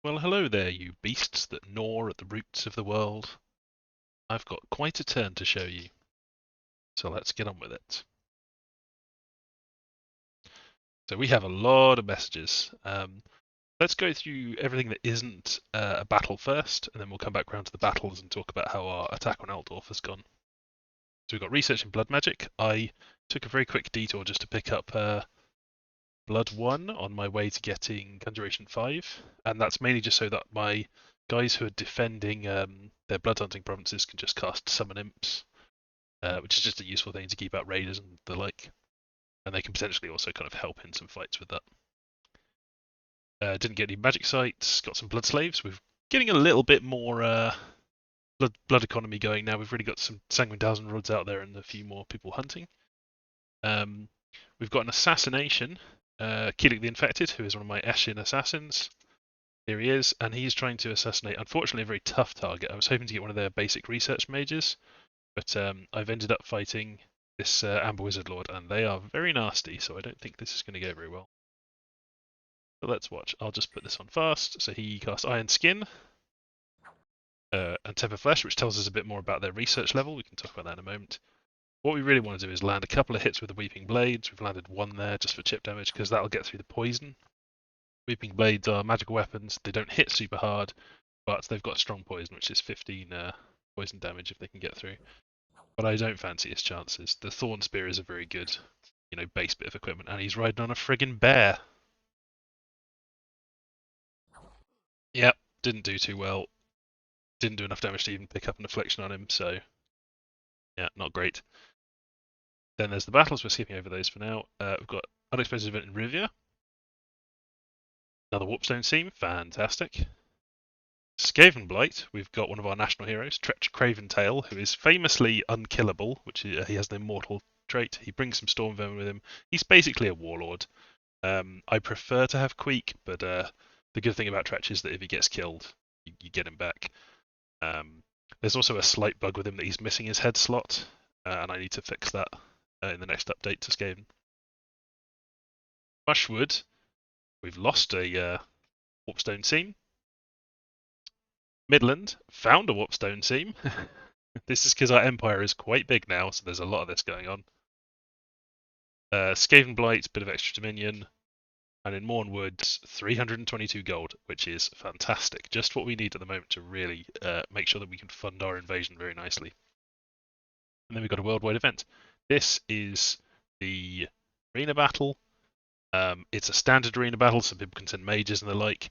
Well, hello there, you beasts that gnaw at the roots of the world. I've got quite a turn to show you, so let's get on with it. So we have a lot of messages. Let's go through everything that isn't a battle first, and then we'll come back round to the battles and talk about how our attack on Altdorf has gone. So we've got research in blood magic. I took a very quick detour just to pick up Blood 1 on my way to getting Conjuration 5, and that's mainly just so that my guys who are defending their blood hunting provinces can just cast Summon Imps, which is just a useful thing to keep out raiders and the like, and they can potentially also kind of help in some fights with that. Didn't get any magic sites, got some blood slaves. We're getting a little bit more blood economy going now. We've really got some Sanguine Thousand Rods out there and a few more people hunting. We've got an assassination. Keelik the Infected, who is one of my Eshin assassins. Here he is, and he's trying to assassinate, unfortunately, a very tough target. I was hoping to get one of their basic research mages, but I've ended up fighting this Amber Wizard Lord, and they are very nasty, so I don't think this is going to go very well. But let's watch. I'll just put this on fast. So he casts Iron Skin and Temper Flesh, which tells us a bit more about their research level. We can talk about that in a moment. What we really want to do is land a couple of hits with the Weeping Blades. We've landed one there just for chip damage because that'll get through the poison. Weeping Blades are magical weapons. They don't hit super hard, but they've got strong poison, which is 15 poison damage if they can get through. But I don't fancy his chances. The Thorn Spear is a very good, base bit of equipment, and he's riding on a friggin' bear. Yep, didn't do too well. Didn't do enough damage to even pick up an affliction on him, so yeah, not great. Then there's the battles. We're skipping over those for now. We've got Unexpected Event in Rivia. Another Warpstone Seam, fantastic. Skavenblight, we've got one of our national heroes, Tretch Craventail, who is famously unkillable, which he has the immortal trait. He brings some storm vermin with him. He's basically a warlord. I prefer to have Queek, but the good thing about Tretch is that if he gets killed, you get him back. There's also a slight bug with him that he's missing his head slot, and I need to fix that in the next update to Skaven. Bushwood, we've lost a Warpstone Seam. Midland, found a Warpstone Seam. This is because our empire is quite big now, so there's a lot of this going on. Skavenblight, bit of extra dominion. And in Mornwood, 322 gold, which is fantastic. Just what we need at the moment to really make sure that we can fund our invasion very nicely. And then we've got a worldwide event. This is the arena battle. It's a standard arena battle, so people can send mages and the like.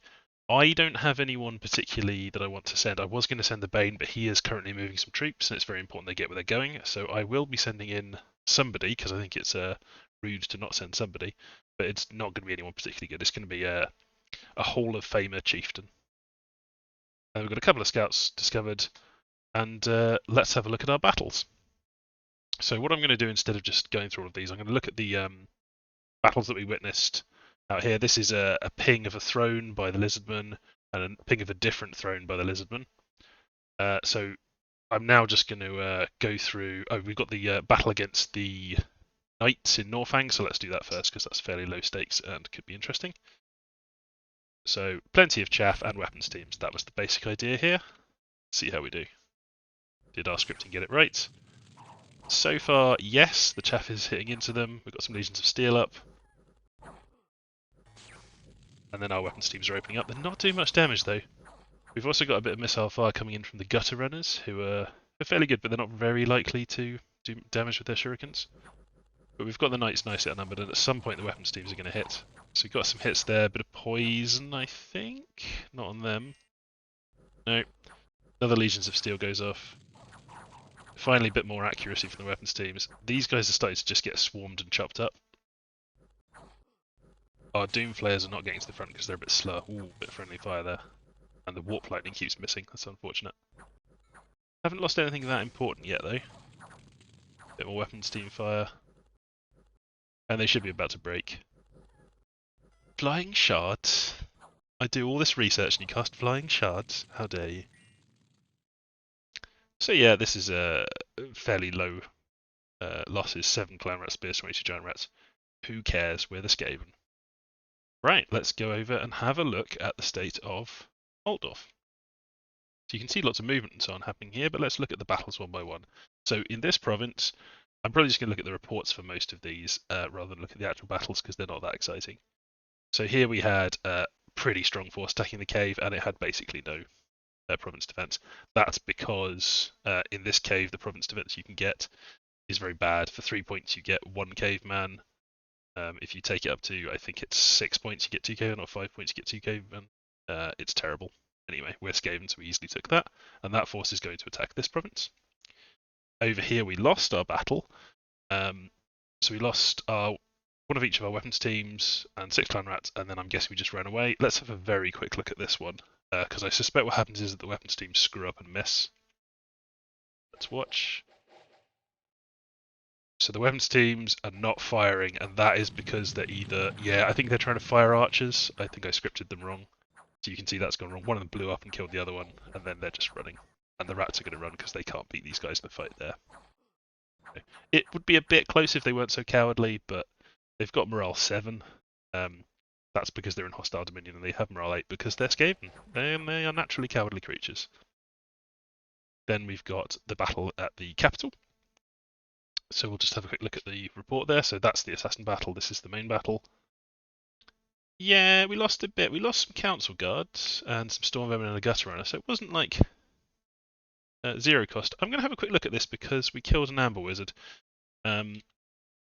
I don't have anyone particularly that I want to send. I was going to send the Bane, but he is currently moving some troops, and it's very important they get where they're going. So I will be sending in somebody, because I think it's rude to not send somebody, but it's not going to be anyone particularly good. It's going to be a Hall of Famer chieftain. And we've got a couple of scouts discovered, and let's have a look at our battles. So what I'm going to do instead of just going through all of these, I'm going to look at the battles that we witnessed out here. This is a ping of a throne by the Lizardmen, and a ping of a different throne by the Lizardmen. So I'm now just going to go through. Oh, we've got the battle against the Knights in Norfang, so let's do that first because that's fairly low stakes and could be interesting. So plenty of chaff and weapons teams. That was the basic idea here. See how we do. Did our scripting get it right? So far, yes, the chaff is hitting into them. We've got some Legions of Steel up. And then our weapons teams are opening up. They're not doing much damage though. We've also got a bit of missile fire coming in from the Gutter Runners, who are fairly good, but they're not very likely to do damage with their shurikens. But we've got the Knights nicely outnumbered, and at some point the weapons teams are going to hit. So we've got some hits there, a bit of poison, I think. Not on them. No. Another Legions of Steel goes off. Finally, a bit more accuracy from the weapons teams. These guys are starting to just get swarmed and chopped up. Our Doom Flayers are not getting to the front because they're a bit slow. Ooh, bit of friendly fire there. And the Warp Lightning keeps missing. That's unfortunate. Haven't lost anything that important yet, though. Bit more weapons team fire. And they should be about to break. Flying shards? I do all this research and you cast flying shards? How dare you? So yeah, this is a fairly low losses. 7 clan rat spears, 22 giant rats. Who cares? We're the Skaven. Right, let's go over and have a look at the state of Altdorf. So you can see lots of movement and so on happening here, but let's look at the battles one by one. So in this province, I'm probably just going to look at the reports for most of these rather than look at the actual battles because they're not that exciting. So here we had a pretty strong force attacking the cave, and it had basically no province defense. That's because in this cave, the province defense you can get is very bad. For 3 points, you get 1 caveman. If you take it up to, I think it's 6 points, you get 2 cavemen, or 5 points, you get 2 cavemen. It's terrible. Anyway, we're Skaven, so we easily took that, and that force is going to attack this province. Over here, we lost our battle. So we lost one of each of our weapons teams and 6 clan rats, and then I'm guessing we just ran away. Let's have a very quick look at this one, because I suspect what happens is that the weapons teams screw up and miss. Let's watch. So the weapons teams are not firing, and that is because they're either, yeah, I think they're trying to fire archers. I think I scripted them wrong. So you can see that's gone wrong. One of them blew up and killed the other one, and then they're just running. And the rats are going to run because they can't beat these guys in the fight there. It would be a bit close if they weren't so cowardly, but they've got morale 7. That's because they're in hostile dominion, and they have morale 8 because they're Skaven. They are naturally cowardly creatures. Then we've got the battle at the capital. So we'll just have a quick look at the report there. So that's the assassin battle. This is the main battle. Yeah, we lost a bit. We lost some council guards and some storm vermin and a gutter runner, so it wasn't like 0 cost. I'm going to have a quick look at this because we killed an amber wizard. So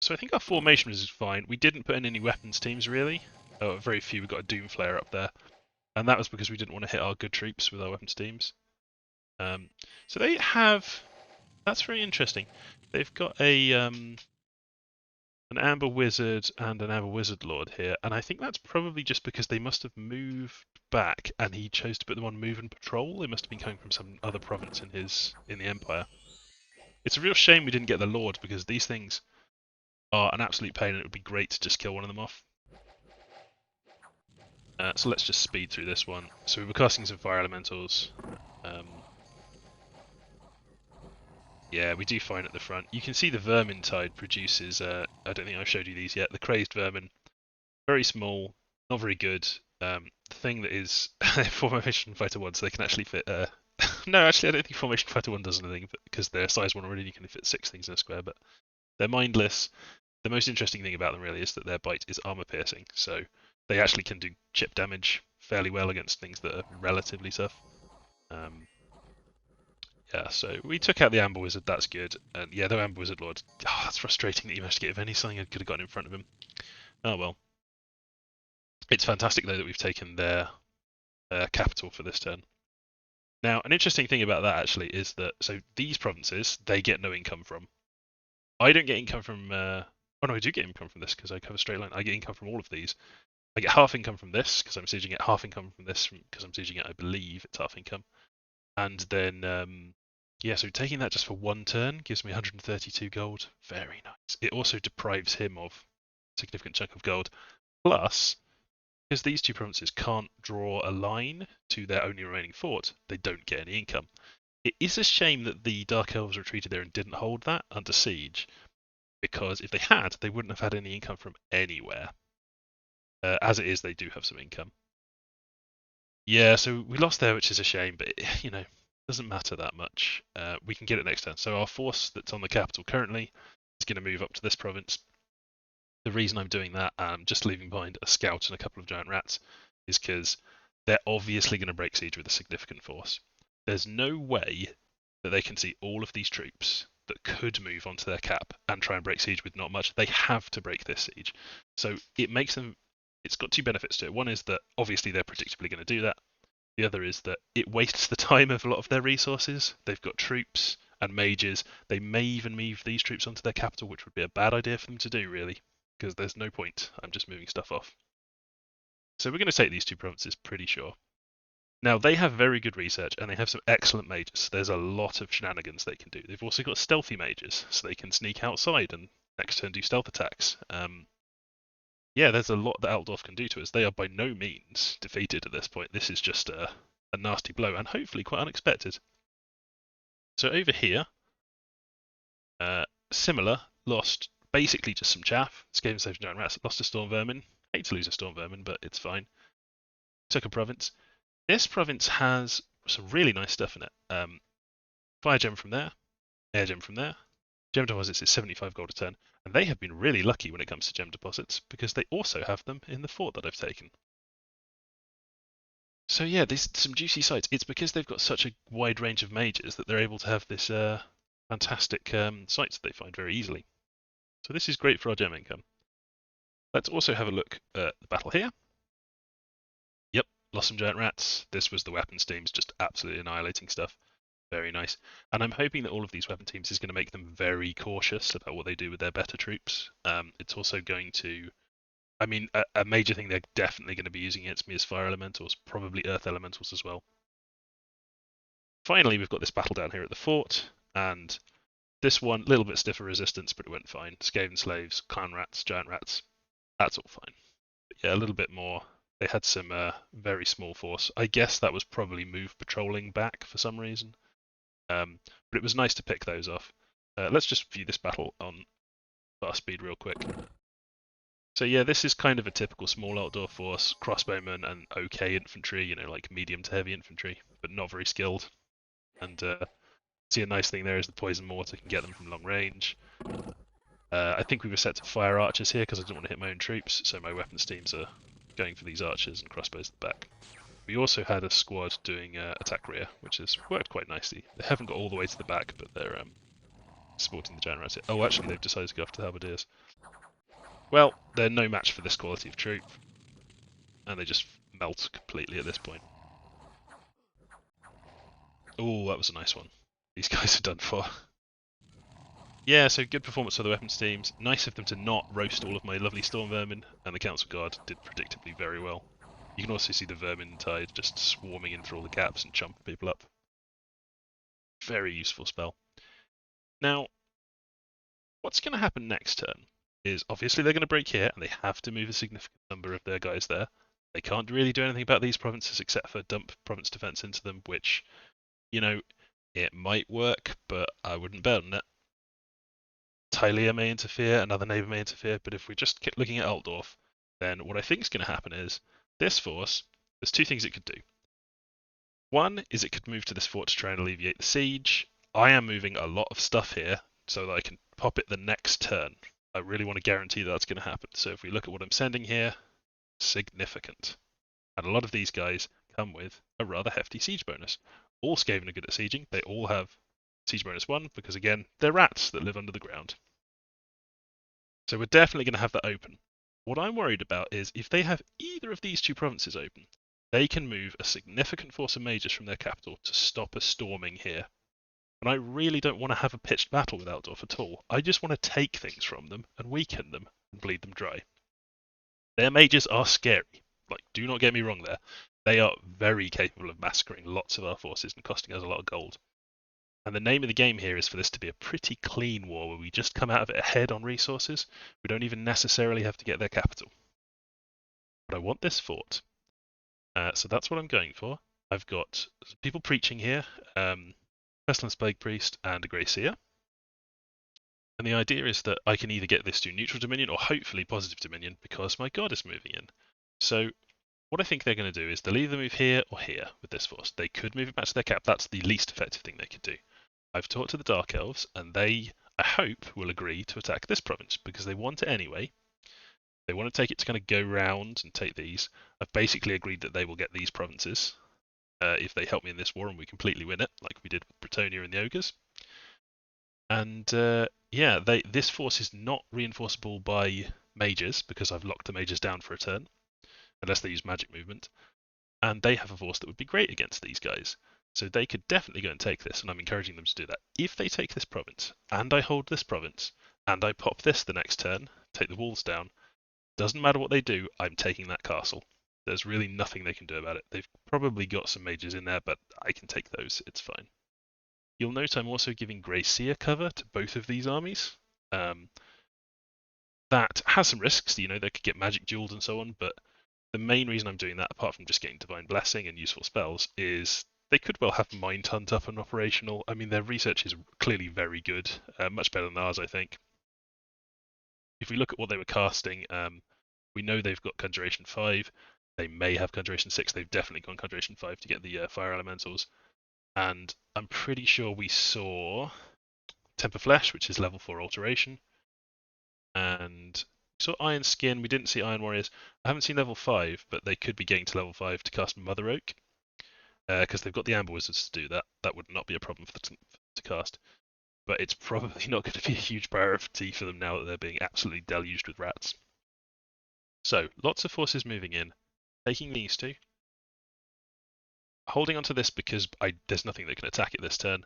I think our formation is fine. We didn't put in any weapons teams really. Oh, very few. We got a doom flare up there, and that was because we didn't want to hit our good troops with our weapons teams. So they have. That's very interesting. They've got a an amber wizard and an amber wizard lord here, and I think that's probably just because they must have moved back, and he chose to put them on move and patrol. They must have been coming from some other province in the empire. It's a real shame we didn't get the lord because these things are an absolute pain, and it would be great to just kill one of them off. So let's just speed through this one. So we were casting some fire elementals. Yeah, we do fine at the front. You can see the Vermintide produces, I don't think I've showed you these yet, the crazed vermin. Very small, not very good. The thing that is Formation Fighter 1, so they can actually fit... no, actually I don't think Formation Fighter 1 does anything, because they're size 1 already, you can fit 6 things in a square, but they're mindless. The most interesting thing about them really is that their bite is armor piercing, so they actually can do chip damage fairly well against things that are relatively tough. Yeah, so we took out the Amber Wizard, that's good. And yeah, the Amber Wizard Lord, oh, that's frustrating that you managed to get Eveni, something I could have gotten in front of him. Oh well. It's fantastic though that we've taken their capital for this turn. Now, an interesting thing about that actually is that, so these provinces, they get no income from. I don't get income from, oh no, I do get income from this because I cover straight line. I get income from all of these. I get half income from this because I'm sieging it, half income from this because I'm sieging it, I believe it's half income. And then, yeah, so taking that just for 1 turn gives me 132 gold. Very nice. It also deprives him of a significant chunk of gold. Plus, because these 2 provinces can't draw a line to their only remaining fort, they don't get any income. It is a shame that the Dark Elves retreated there and didn't hold that under siege, because if they had, they wouldn't have had any income from anywhere. As it is, they do have some income. Yeah, so we lost there, which is a shame, but you know, doesn't matter that much. We can get it next turn. So our force that's on the capital currently is going to move up to this province. The reason I'm doing that, just leaving behind a scout and a couple of giant rats, is because they're obviously going to break siege with a significant force. There's no way that they can see all of these troops that could move onto their cap and try and break siege with not much. They have to break this siege. So it makes them... It's got 2 benefits to it. One is that obviously they're predictably going to do that. The other is that it wastes the time of a lot of their resources. They've got troops and mages. They may even move these troops onto their capital, which would be a bad idea for them to do, really, because there's no point. I'm just moving stuff off. So we're going to take these 2 provinces, pretty sure. Now, they have very good research, and they have some excellent mages. There's a lot of shenanigans they can do. They've also got stealthy mages, so they can sneak outside and next turn do stealth attacks. Yeah, there's a lot that Altdorf can do to us. They are by no means defeated at this point. This is just a nasty blow, and hopefully quite unexpected. So over here, similar, lost basically just some chaff. Skaven saved giant rats, lost a storm vermin. Hate to lose a storm vermin, but it's fine. Took a province. This province has some really nice stuff in it. Fire gem from there, air gem from there. Gem deposits is 75 gold a turn, and they have been really lucky when it comes to gem deposits because they also have them in the fort that I've taken. So yeah, there's some juicy sites. It's because they've got such a wide range of mages that they're able to have this fantastic sites that they find very easily. So this is great for our gem income. Let's also have a look at the battle here. Yep, lost some giant rats. This was the weapons teams just absolutely annihilating stuff. Very nice. And I'm hoping that all of these weapon teams is going to make them very cautious about what they do with their better troops. It's also going to, I mean, a major thing they're definitely going to be using against me is fire elementals, probably earth elementals as well. Finally, we've got this battle down here at the fort, and this one, a little bit stiffer resistance, but it went fine. Skaven slaves, clan rats, giant rats, that's all fine. But yeah, a little bit more. They had some very small force. I guess that was probably move patrolling back for some reason. But it was nice to pick those off. Let's just view this battle on fast speed real quick. So yeah, this is kind of a typical small Altdorf force, crossbowmen and okay infantry, you know, like medium to heavy infantry, but not very skilled. And see, a nice thing there is the poison mortar can get them from long range. I think we were set to fire archers here because I didn't want to hit my own troops, so my weapons teams are going for these archers and crossbows at the back. We also had a squad doing attack rear, which has worked quite nicely. They haven't got all the way to the back, but they're supporting the giant rats. Oh, actually, they've decided to go after the halberdiers. Well, they're no match for this quality of troop, and they just melt completely at this point. Oh, that was a nice one. These guys are done for. Yeah, so good performance for the weapons teams. Nice of them to not roast all of my lovely storm vermin, and the council guard did predictably very well. You can also see the Vermintide just swarming in through all the gaps and chomping people up. Very useful spell. Now, what's going to happen next turn is obviously they're going to break here, and they have to move a significant number of their guys there. They can't really do anything about these provinces except for dump province defense into them, which, you know, it might work, but I wouldn't bet on it. Tilea may interfere, another neighbour may interfere, but if we just keep looking at Altdorf, then what I think is going to happen is this force, there's two things it could do. One is it could move to this fort to try and alleviate the siege. I am moving a lot of stuff here so that I can pop it the next turn. I really want to guarantee that's going to happen. So if we look at what I'm sending here, significant. And a lot of these guys come with a rather hefty siege bonus. All Skaven are good at sieging. They all have siege bonus 1 because, again, they're rats that live under the ground. So we're definitely going to have that open. What I'm worried about is if they have either of these two provinces open, they can move a significant force of mages from their capital to stop us storming here. And I really don't want to have a pitched battle with Altdorf at all. I just want to take things from them and weaken them and bleed them dry. Their mages are scary. Like, do not get me wrong there. They are very capable of massacring lots of our forces and costing us a lot of gold. And the name of the game here is for this to be a pretty clean war where we just come out of it ahead on resources. We don't even necessarily have to get their capital. But I want this fort. So that's what I'm going for. I've got people preaching here, Pestilence Plague Priest and a Grey Seer. And the idea is that I can either get this to neutral dominion or hopefully positive dominion because my god is moving in. So what I think they're going to do is they'll either move here or here with this force. They could move it back to their cap. That's the least effective thing they could do. I've talked to the Dark Elves, and they, I hope, will agree to attack this province because they want it anyway. They want to take it to kind of go round and take these. I've basically agreed that they will get these provinces if they help me in this war and we completely win it, like we did with Bretonnia and the Ogres. And yeah, this force is not reinforceable by mages because I've locked the mages down for a turn, unless they use magic movement. And they have a force that would be great against these guys. So they could definitely go and take this, and I'm encouraging them to do that. If they take this province, and I hold this province, and I pop this the next turn, take the walls down, doesn't matter what they do, I'm taking that castle. There's really nothing they can do about it. They've probably got some mages in there, but I can take those, it's fine. You'll note I'm also giving Grey Seer cover to both of these armies. That has some risks, you know, they could get magic dueled and so on, but the main reason I'm doing that, apart from just getting Divine Blessing and useful spells, is they could well have Mind Hunt up and operational. I mean, their research is clearly very good, much better than ours, I think. If we look at what they were casting, we know they've got Conjuration 5. They may have Conjuration 6. They've definitely gone Conjuration 5 to get the Fire Elementals. And I'm pretty sure we saw Temper Flesh, which is level 4 Alteration. And we saw Iron Skin. We didn't see Iron Warriors. I haven't seen level 5, but they could be getting to level 5 to cast Mother Oak. Because they've got the Amber Wizards to do that. That would not be a problem for them to cast. But it's probably not going to be a huge priority for them now that they're being absolutely deluged with rats. So, lots of forces moving in. Taking these two. Holding onto this because there's nothing that can attack it this turn.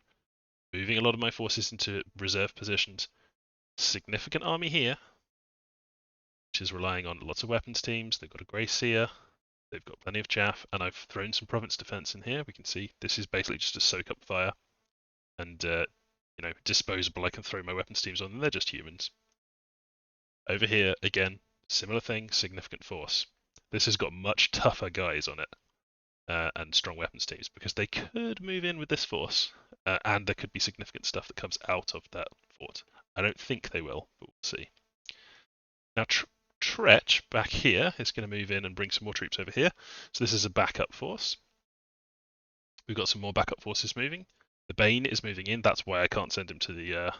Moving a lot of my forces into reserve positions. Significant army here, which is relying on lots of weapons teams. They've got a Grey Seer. They've got plenty of chaff, and I've thrown some province defense in here. We can see this is basically just to soak up fire and disposable. I can throw my weapons teams on them. They're just humans. Over here again, similar thing. Significant force. This has got much tougher guys on it. And strong weapons teams, because they could move in with this force, and there could be significant stuff that comes out of that fort. I don't think they will, but we'll see. Now, Tretch back here is going to move in and bring some more troops over here. So this is a backup force. We've got some more backup forces moving. The Bane is moving in. That's why I can't send him to the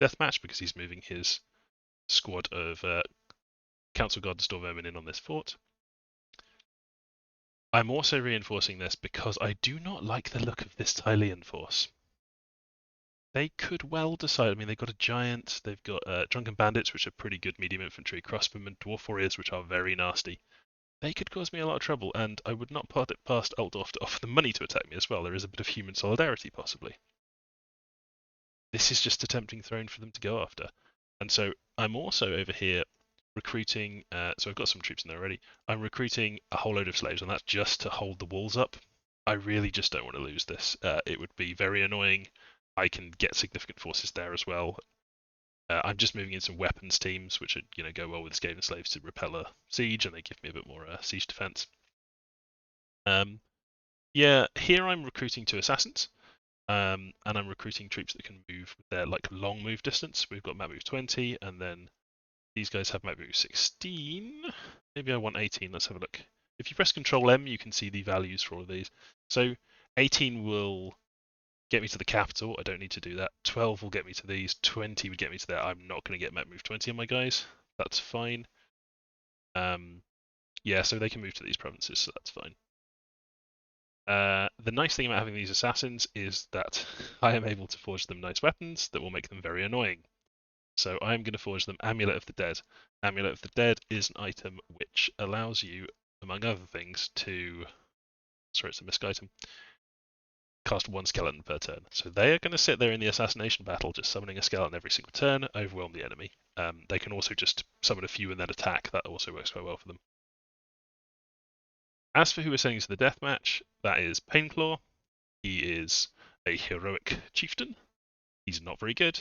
deathmatch, because he's moving his squad of Council Guard and Store Vermin in on this fort. I'm also reinforcing this because I do not like the look of this Tilean force. They could well decide. I mean, they've got a giant, they've got drunken bandits, which are pretty good medium infantry, crossbowmen, dwarf warriors, which are very nasty. They could cause me a lot of trouble, and I would not put it past Altdorf to offer them money to attack me as well. There is a bit of human solidarity, possibly. This is just a tempting throne for them to go after. And so I'm also over here recruiting, so I've got some troops in there already. I'm recruiting a whole load of slaves, and that's just to hold the walls up. I really just don't want to lose this. It would be very annoying. I can get significant forces there as well. I'm just moving in some weapons teams, which are, go well with Skaven slaves to repel a siege, and they give me a bit more siege defense. Yeah, here I'm recruiting 2 assassins, and I'm recruiting troops that can move with their long move distance. We've got map move 20, and then these guys have map move 16. Maybe I want 18. Let's have a look. If you press Control M, you can see the values for all of these. So 18 will get me to the capital. I don't need to do that. 12 will get me to these. 20 would get me to there. I'm not going to get map move 20 on my guys. That's fine. Yeah, so they can move to these provinces, so that's fine. The nice thing about having these assassins is that I am able to forge them nice weapons that will make them very annoying. So I'm going to forge them Amulet of the Dead. Amulet of the Dead is an item which allows you, among other things, to... Sorry, it's a misc item. Cast 1 skeleton per turn. So they are going to sit there in the assassination battle, just summoning a skeleton every single turn, overwhelm the enemy. They can also just summon a few and then attack. That also works quite well for them. As for who we're sending to the deathmatch, that is Painclaw. He is a heroic chieftain. He's not very good.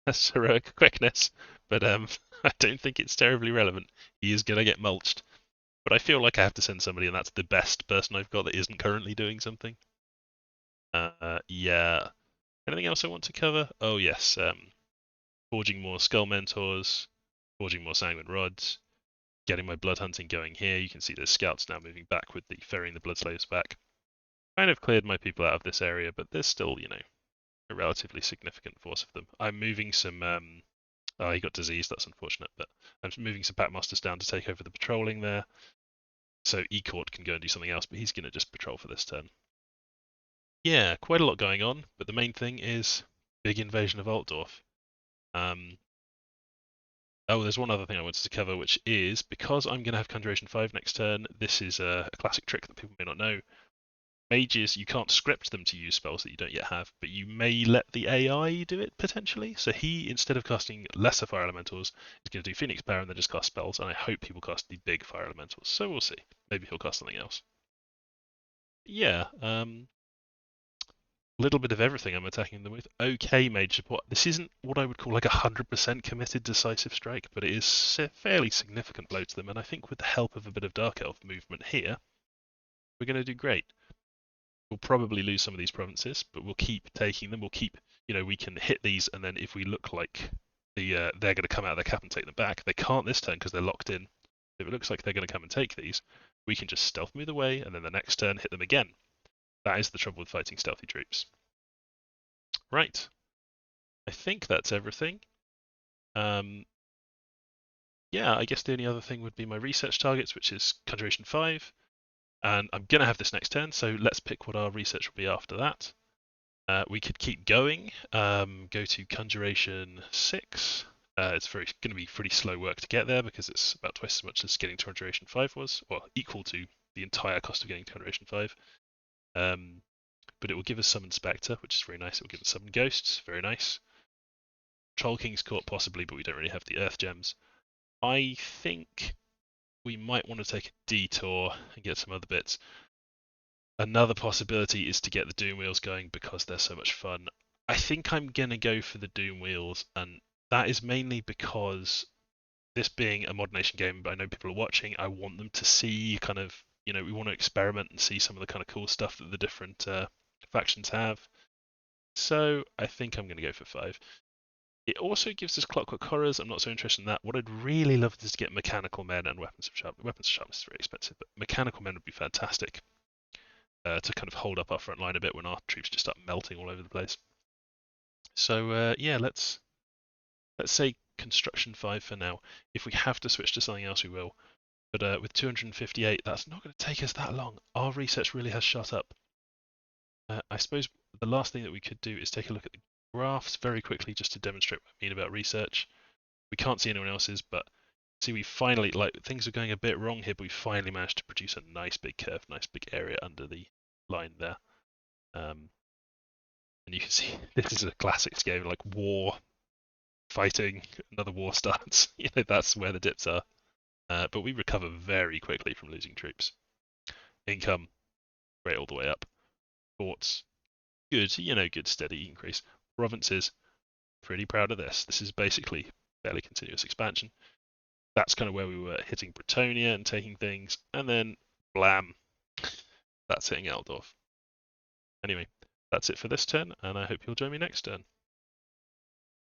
That's heroic quickness, but I don't think it's terribly relevant. He is going to get mulched. But I feel like I have to send somebody, and that's the best person I've got that isn't currently doing something. Yeah. Anything else I want to cover? Oh, yes. Forging more Skull Mentors, forging more Sanguine Rods, getting my blood hunting going here. You can see there's scouts now moving back with the ferrying the blood slaves back. Kind of cleared my people out of this area, but there's still, a relatively significant force of them. I'm moving some... Oh, he got diseased, that's unfortunate, but I'm moving some Packmasters down to take over the patrolling there. So E-Court can go and do something else, but he's going to just patrol for this turn. Yeah, quite a lot going on, but the main thing is big invasion of Altdorf. Oh, there's one other thing I wanted to cover, which is, because I'm going to have Conjuration 5 next turn, this is a classic trick that people may not know. Mages, you can't script them to use spells that you don't yet have, but you may let the AI do it, potentially. So he, instead of casting lesser fire elementals, is going to do Phoenix Power and then just cast spells, and I hope he will cast the big fire elementals. So we'll see. Maybe he'll cast something else. Yeah, little bit of everything I'm attacking them with. Okay, mage support. This isn't what I would call like 100% committed decisive strike, but it is a fairly significant blow to them, and I think with the help of a bit of Dark Elf movement here, we're going to do great. We'll probably lose some of these provinces, but we'll keep taking them. We'll keep, we can hit these, and then if we look like they're going to come out of their cap and take them back, they can't this turn because they're locked in. If it looks like they're going to come and take these, we can just stealth move away, and then the next turn hit them again. That is the trouble with fighting stealthy troops. Right. I think that's everything. Yeah, I guess the only other thing would be my research targets, which is Conjuration 5. And I'm going to have this next turn, so let's pick what our research will be after that. We could keep going, go to Conjuration 6. It's going to be pretty slow work to get there because it's about twice as much as getting to Conjuration 5 was, or equal to the entire cost of getting to Conjuration 5. But it will give us Summon Spectre, which is very nice. It will give us Summon Ghosts, very nice. Troll King's Court possibly, but we don't really have the Earth Gems. I think we might want to take a detour and get some other bits. Another possibility is to get the Doom Wheels going because they're so much fun. I think I'm going to go for the Doom Wheels, and that is mainly because this being a Mod Nation game, but I know people are watching, I want them to see kind of, we want to experiment and see some of the kind of cool stuff that the different factions have. So I think I'm going to go for 5. It also gives us Clockwork Horrors. I'm not so interested in that. What I'd really love is to get Mechanical Men and Weapons of Sharpness. Weapons of Sharpness is very expensive, but Mechanical Men would be fantastic to kind of hold up our front line a bit when our troops just start melting all over the place. So yeah, let's say Construction 5 for now. If we have to switch to something else, we will. But with 258, that's not going to take us that long. Our research really has shot up. I suppose the last thing that we could do is take a look at the graphs very quickly just to demonstrate what I mean about research. We can't see anyone else's, but see, we finally, things are going a bit wrong here, but we finally managed to produce a nice big curve, nice big area under the line there. And you can see this is a classic Skaven, like war, fighting, another war starts. That's where the dips are. But we recover very quickly from losing troops. Income, great all the way up. Ports, good, good steady increase. Provinces, pretty proud of this. This is basically fairly continuous expansion. That's kind of where we were hitting Bretonnia and taking things, and then blam, that's hitting Altdorf. Anyway, that's it for this turn, and I hope you'll join me next turn.